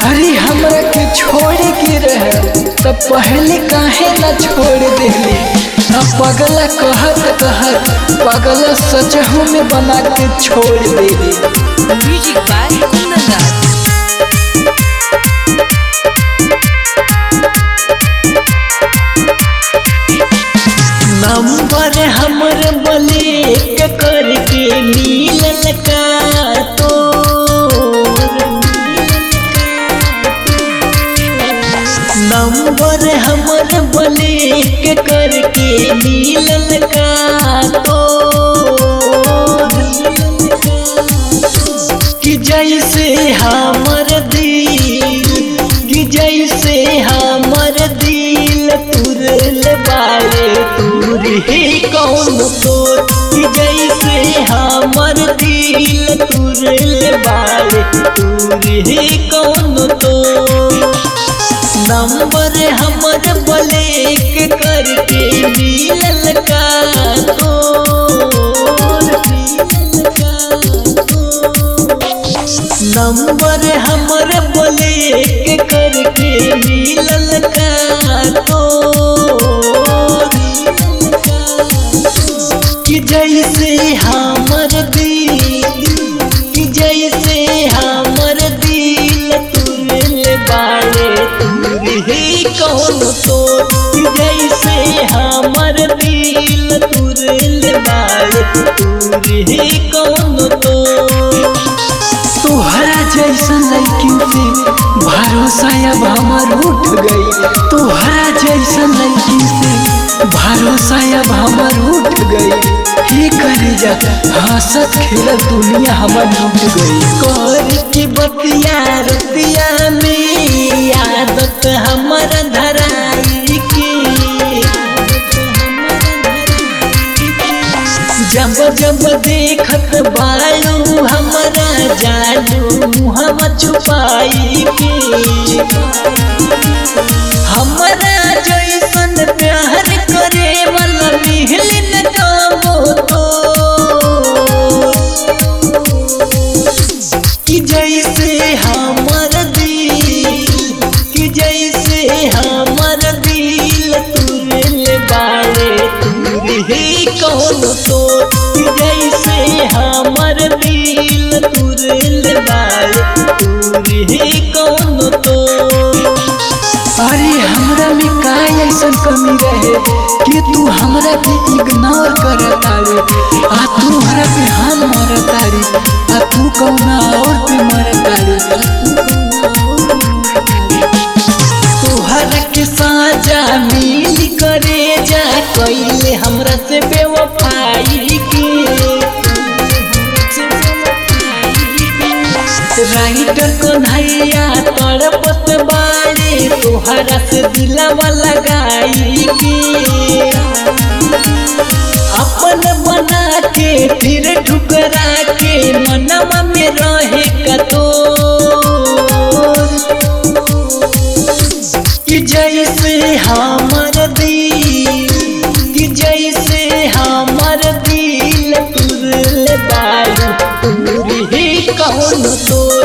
अरे हमरा के छोड़ के रहे तो पहले काहे न छोड़ देले। पगला कहत कहत पगला सचहू में बना के छोड़ देले। म्यूजिक बाय कुंदन नंबर हमर ब्लॉक करके मिलल का नंबर हमर ब्लॉक करके मिलल का कि जैसे हमर दिल कि जैसे हमर दिल तुरल बारे तुर ही कौन तो कि जैसे हमर दिल तुरल बारे तुर ही कौन तो। नंबर हमर ब्लॉक करके मिलल का नंबर हमर ब्लॉक करके मिलल का कि जैसे हमर दिल कि जैसे हमर दिल तुरल बारे तुर ही कौन तो कि जैसे हमर दिल तुरल बारे तुर ही कौन तो। तोहरा जैसन लड़की से भरोसा अब हमर उठ गई। तोहरा जैसन लड़की से भरोसा अब हमर उठ गई। ही करे जा हंसत खेलत दुनिया हमर लूट गई। कर के बतिया रतिया में आदत हमर धराई के जब जब देखत बालू हमरा जानू हम छुपाई के हमरा जैसन प्यार करे वाला मिल न कामो तो कि जैसे हमर दिल कि जैसे हमर दिल तुरल बारे तुर ही कौन तो कि जैसे हमर दिल तुरल बारे तुर ही कौन तो। अरे हमरा में का ऐसन कमी रहे कि तू हमरा पे इग्नोर करता रे आ तू हमरा पे हाथ मारता रे आ तू कौना और पे मरता रे। तोहरा के साजा मिल करे जा कइले हमरा से बेवफाई के राइटर कन्हैया तड़पत बारे तोहरा से दिलवा लगाई के अपन बना के फिर ठुकरा के मनवा में रहे कतो कि जैसे हमर दिल कि जैसे हमर दिल तुरल बारू तुर ही कौन तो।